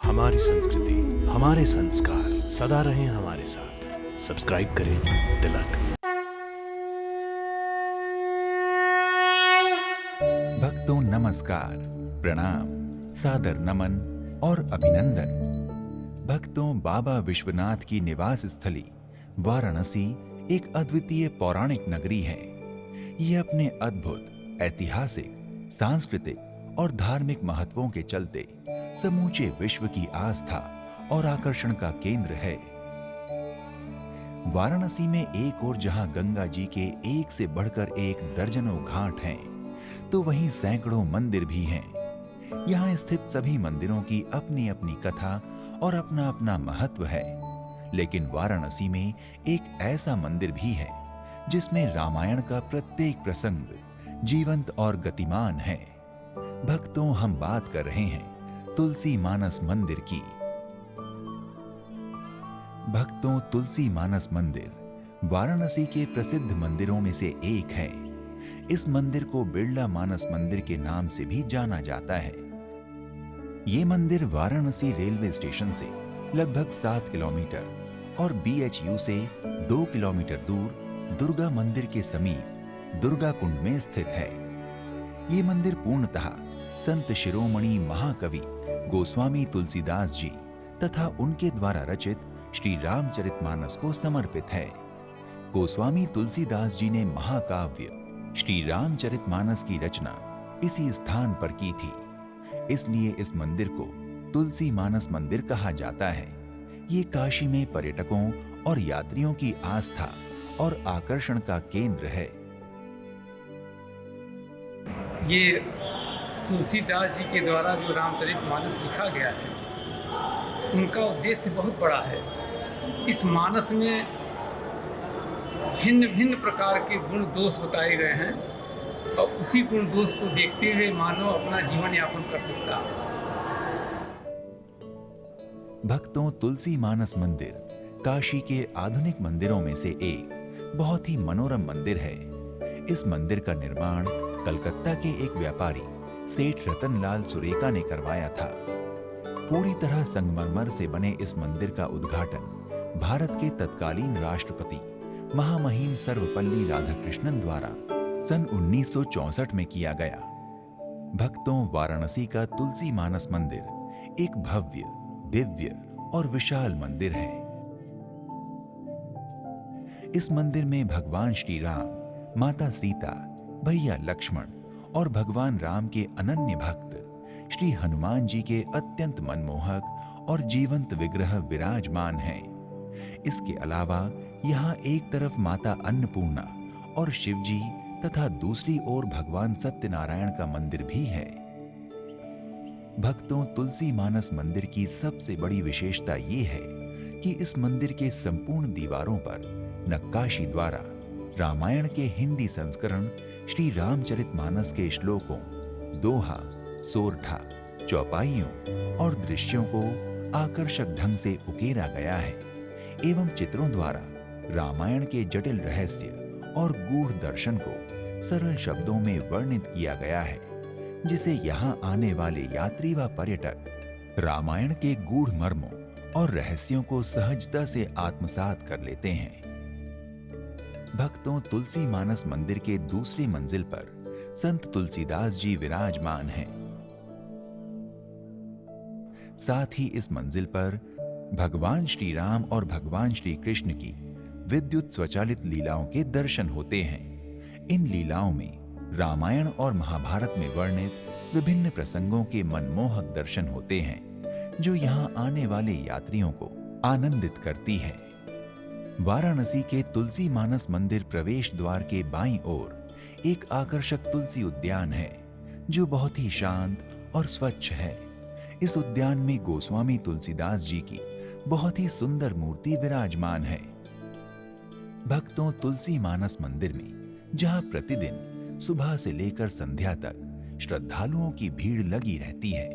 हमारी संस्कृति, हमारे संस्कार सदा रहें हमारे साथ। सब्सक्राइब करें तिलक। भक्तों नमस्कार, प्रणाम, सादर नमन और अभिनंदन। भक्तों, बाबा विश्वनाथ की निवास स्थली वाराणसी एक अद्वितीय पौराणिक नगरी है। यह अपने अद्भुत ऐतिहासिक, सांस्कृतिक और धार्मिक महत्वों के चलते समूचे विश्व की आस्था और आकर्षण का केंद्र है। वाराणसी में एक ओर जहां गंगा जी के एक से बढ़कर एक दर्जनों घाट हैं, तो वहीं सैकड़ों मंदिर भी हैं। यहाँ स्थित सभी मंदिरों की अपनी अपनी कथा और अपना अपना महत्व है। लेकिन वाराणसी में एक ऐसा मंदिर भी है जिसमें रामायण का प्रत्येक प्रसंग जीवंत और गतिमान है। भक्तों, हम बात कर रहे हैं तुलसी मानस मंदिर की। भक्तों, तुलसी मानस मंदिर वाराणसी के प्रसिद्ध मंदिरों में से एक है। इस मंदिर को बिड़ला मानस मंदिर के नाम से भी जाना जाता है। ये मंदिर वाराणसी रेलवे स्टेशन से लगभग 7 किलोमीटर और BHU से 2 किलोमीटर दूर दुर्गा मंदिर के समीप दुर्गा कुंड में स्थित है। ये मंदिर पूर्णतः संत शिरोमणि महाकवि गोस्वामी तुलसीदास जी तथा उनके द्वारा रचित श्री रामचरितमानस को समर्पित है। गोस्वामी तुलसीदास जी ने महाकाव्य श्री रामचरितमानस की रचना इसी स्थान पर की थी। इसलिए इस मंदिर को तुलसी मानस मंदिर कहा जाता है। ये काशी में पर्यटकों और यात्रियों की आस्था और आकर्षण का केंद्र है। ये तुलसीदास जी के द्वारा जो रामचरितमानस लिखा गया है, उनका उद्देश्य बहुत बड़ा है। इस मानस में भिन्न भिन्न प्रकार के गुण दोष बताए गए हैं और उसी गुण दोष को देखते हुए मानव अपना जीवन यापन कर सकता है। भक्तों, तुलसी मानस मंदिर काशी के आधुनिक मंदिरों में से एक बहुत ही मनोरम मंदिर है। इस मंदिर का निर्माण कलकत्ता के एक व्यापारी सेठ रतनलाल सुरेका ने करवाया था। पूरी तरह संगमरमर से बने इस मंदिर का उद्घाटन भारत के तत्कालीन राष्ट्रपति महामहिम सर्वपल्ली राधाकृष्णन द्वारा सन 1964 में किया गया। भक्तों, वाराणसी का तुलसी मानस मंदिर एक भव्य, दिव्य और विशाल मंदिर है। इस मंदिर में भगवान श्री राम, माता सीता, भैया लक्ष्मण और भगवान राम के अनन्य भक्त श्री हनुमान जी के अत्यंत मनमोहक और जीवंत विग्रह विराजमान हैं। इसके अलावा यहाँ एक तरफ माता अन्नपूर्णा और शिव जी तथा दूसरी ओर भगवान सत्यनारायण का मंदिर भी है। भक्तों, तुलसी मानस मंदिर की सबसे बड़ी विशेषता ये है कि इस मंदिर के संपूर्ण दीवारों पर नक्काशी द्वारा रामायण के हिंदी संस्करण श्री रामचरितमानस के श्लोकों, दोहा, सोरठा, चौपाइयों और दृश्यों को आकर्षक ढंग से उकेरा गया है एवं चित्रों द्वारा रामायण के जटिल रहस्य और गूढ़ दर्शन को सरल शब्दों में वर्णित किया गया है, जिसे यहाँ आने वाले यात्री व पर्यटक रामायण के गूढ़ मर्मों और रहस्यों को सहजता से आत्मसात कर लेते हैं। भक्तों, तुलसी मानस मंदिर के दूसरी मंजिल पर संत तुलसीदास जी विराजमान हैं। साथ ही इस मंजिल पर भगवान श्री राम और भगवान श्री कृष्ण की विद्युत स्वचालित लीलाओं के दर्शन होते हैं। इन लीलाओं में रामायण और महाभारत में वर्णित विभिन्न प्रसंगों के मनमोहक दर्शन होते हैं, जो यहाँ आने वाले यात्रियों को आनंदित करती है। वाराणसी के तुलसी मानस मंदिर प्रवेश द्वार के बाईं ओर एक आकर्षक तुलसी उद्यान है, जो बहुत ही शांत और स्वच्छ है। इस उद्यान में गोस्वामी तुलसीदास जी की बहुत ही सुंदर मूर्ति विराजमान है। भक्तों, तुलसी मानस मंदिर में जहां प्रतिदिन सुबह से लेकर संध्या तक श्रद्धालुओं की भीड़ लगी रहती है,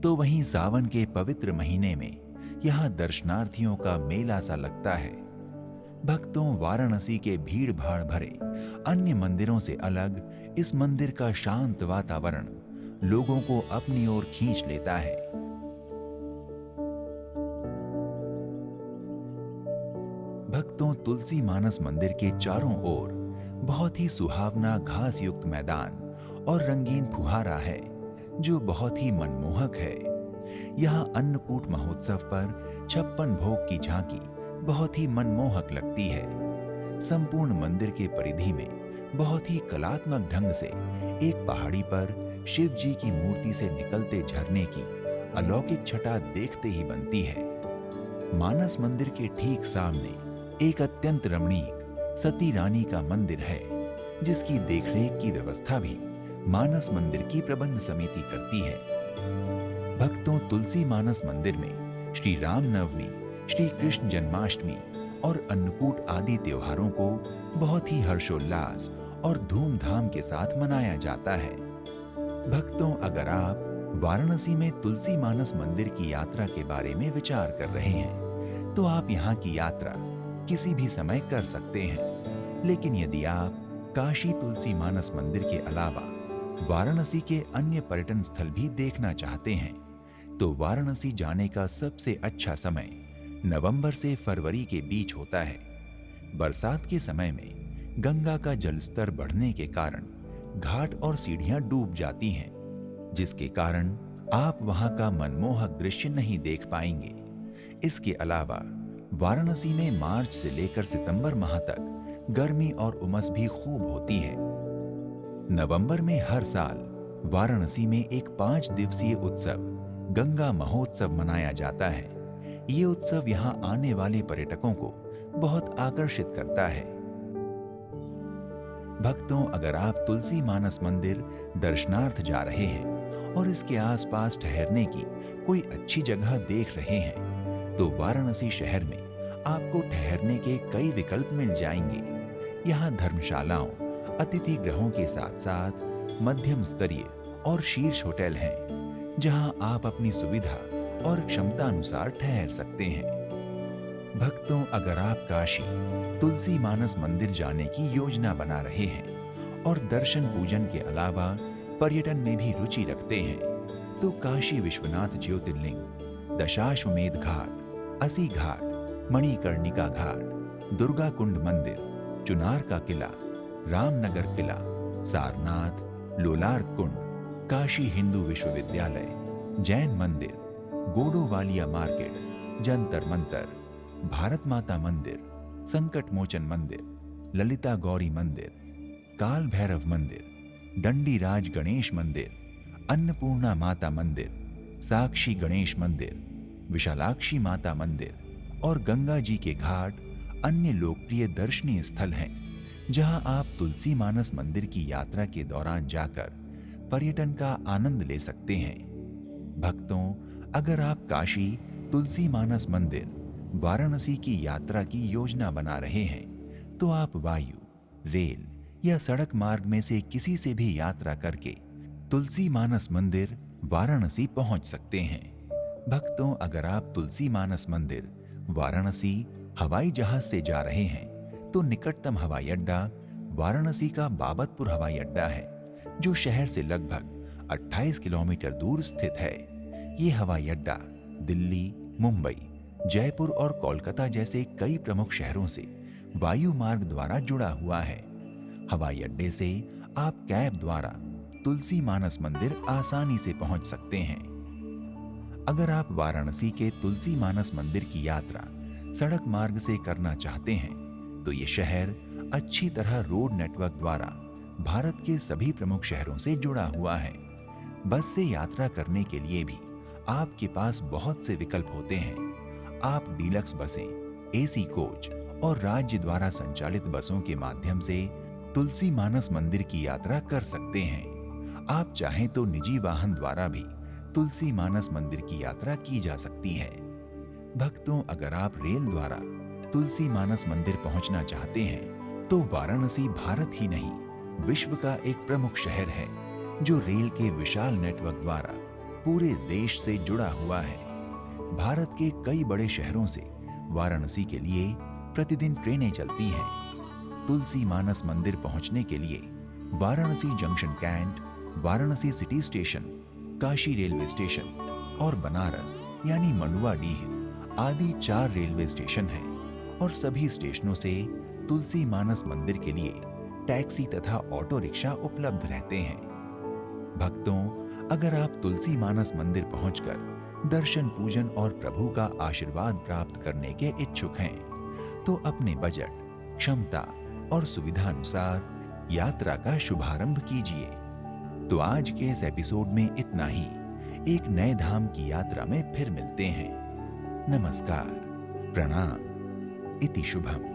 तो वहीं सावन के पवित्र महीने में यहाँ दर्शनार्थियों का मेला सा लगता है। भक्तों, वाराणसी के भीड़ भाड़ भरे अन्य मंदिरों से अलग इस मंदिर का शांत वातावरण लोगों को अपनी ओर खींच लेता है। भक्तों, तुलसी मानस मंदिर के चारों ओर बहुत ही सुहावना घास युक्त मैदान और रंगीन फुहारा है जो बहुत ही मनमोहक है। यहाँ अन्नकूट महोत्सव पर 56 भोग की झांकी बहुत ही मनमोहक लगती है। संपूर्ण मंदिर के परिधि में बहुत ही कलात्मक ढंग से एक पहाड़ी पर शिव जी की मूर्ति से निकलते झरने की अलौकिक छटा देखते ही बनती है। मानस मंदिर के ठीक सामने एक अत्यंत रमणीक सती रानी का मंदिर है जिसकी देखरेख की व्यवस्था भी मानस मंदिर की प्रबंध समिति करती है। भक्तों, तुलसी मानस मंदिर में श्री राम नवमी, श्री कृष्ण जन्माष्टमी और अन्नकूट आदि त्योहारों को बहुत ही हर्षोल्लास और धूमधाम के साथ मनाया जाता है। भक्तों, अगर आप वाराणसी में तुलसी मानस मंदिर की यात्रा के बारे में विचार कर रहे हैं तो आप यहाँ की यात्रा किसी भी समय कर सकते हैं। लेकिन यदि आप काशी तुलसी मानस मंदिर के अलावा वाराणसी के अन्य पर्यटन स्थल भी देखना चाहते हैं तो वाराणसी जाने का सबसे अच्छा समय नवंबर से फरवरी के बीच होता है। बरसात के समय में गंगा का जलस्तर बढ़ने के कारण घाट और सीढ़ियां डूब जाती हैं, जिसके कारण आप वहां का मनमोहक दृश्य नहीं देख पाएंगे। इसके अलावा वाराणसी में मार्च से लेकर सितंबर माह तक गर्मी और उमस भी खूब होती है। नवंबर में हर साल वाराणसी में एक 5 दिवसीय उत्सव गंगा महोत्सव मनाया जाता है। ये उत्सव यहाँ आने वाले पर्यटकों को बहुत आकर्षित करता है। भक्तों, अगर आप तुलसी मानस मंदिर दर्शनार्थ जा रहे हैं और इसके आसपास ठहरने की कोई अच्छी जगह देख रहे हैं तो वाराणसी शहर में आपको ठहरने के कई विकल्प मिल जाएंगे। यहाँ धर्मशालाओं, अतिथि गृहों के साथ साथ मध्यम स्तरीय और शीर्ष होटल हैं जहां आप अपनी सुविधा और क्षमता अनुसार ठहर सकते हैं। भक्तों, अगर आप काशी तुलसी मानस मंदिर जाने की योजना बना रहे हैं और दर्शन पूजन के अलावा पर्यटन में भी रुचि रखते हैं तो काशी विश्वनाथ ज्योतिर्लिंग, दशाश्वमेध घाट, असी घाट, मणिकर्णिका घाट, दुर्गा कुंड मंदिर, चुनार का किला, रामनगर किला, सारनाथ, लोलार कुंड, काशी हिंदू विश्वविद्यालय, जैन मंदिर, गोडोवालिया मार्केट, जंतर मंतर, भारत माता मंदिर, संकट मोचन मंदिर, ललिता गौरी मंदिर, काल भैरव मंदिर, दंडी राज गणेश मंदिर, अन्नपूर्णा माता मंदिर, साक्षी गणेश मंदिर, विशालाक्षी माता मंदिर और गंगा जी के घाट अन्य लोकप्रिय दर्शनीय स्थल हैं जहां आप तुलसी मानस मंदिर की यात्रा के दौरान जाकर पर्यटन का आनंद ले सकते हैं। भक्तों, अगर आप काशी तुलसी मानस मंदिर वाराणसी की यात्रा की योजना बना रहे हैं तो आप वायु, रेल या सड़क मार्ग में से किसी से भी यात्रा करके तुलसी मानस मंदिर वाराणसी पहुंच सकते हैं। भक्तों, अगर आप तुलसी मानस मंदिर वाराणसी हवाई जहाज से जा रहे हैं तो निकटतम हवाई अड्डा वाराणसी का बाबतपुर हवाई अड्डा है जो शहर से लगभग 28 किलोमीटर दूर स्थित है। ये हवाई अड्डा दिल्ली, मुंबई, जयपुर और कोलकाता जैसे कई प्रमुख शहरों से वायु मार्ग द्वारा जुड़ा हुआ है। हवाई अड्डे से आप कैब द्वारा तुलसी मानस मंदिर आसानी से पहुंच सकते हैं। अगर आप वाराणसी के तुलसी मानस मंदिर की यात्रा सड़क मार्ग से करना चाहते हैं तो ये शहर अच्छी तरह रोड नेटवर्क द्वारा भारत के सभी प्रमुख शहरों से जुड़ा हुआ है। बस से यात्रा करने के लिए भी आपके पास बहुत से विकल्प होते हैं। आप डीलक्स बसें, एसी कोच और राज्य द्वारा संचालित बसों के माध्यम से तुलसी मानस मंदिर की यात्रा कर सकते हैं। आप चाहें तो निजी वाहन द्वारा भी तुलसी मानस मंदिर की यात्रा की जा सकती है। भक्तों, अगर आप रेल द्वारा तुलसी मानस मंदिर पहुंचना चाहते हैं तो वाराणसी भारत ही नहीं विश्व का एक प्रमुख शहर है जो रेल के विशाल नेटवर्क द्वारा पूरे देश से जुड़ा हुआ है। भारत के कई बड़े शहरों से वाराणसी के लिए प्रतिदिन ट्रेनें चलती हैं। तुलसी मानस मंदिर पहुंचने के लिए Varanasi junction cantt, Varanasi city station, Kashi railway station और बनारस यानी मंडुआडीह आदि 4 रेलवे स्टेशन हैं और सभी स्टेशनों से तुलसी मानस मंदिर के लिए टैक्सी तथा ऑटो रिक्शा उपलब्ध रहते हैं। भक्तों, अगर आप तुलसी मानस मंदिर पहुंचकर दर्शन पूजन और प्रभु का आशीर्वाद प्राप्त करने के इच्छुक हैं, तो अपने बजट, क्षमता और सुविधा अनुसार यात्रा का शुभारंभ कीजिए। तो आज के इस एपिसोड में इतना ही। एक नए धाम की यात्रा में फिर मिलते हैं। नमस्कार, प्रणाम, इति शुभम।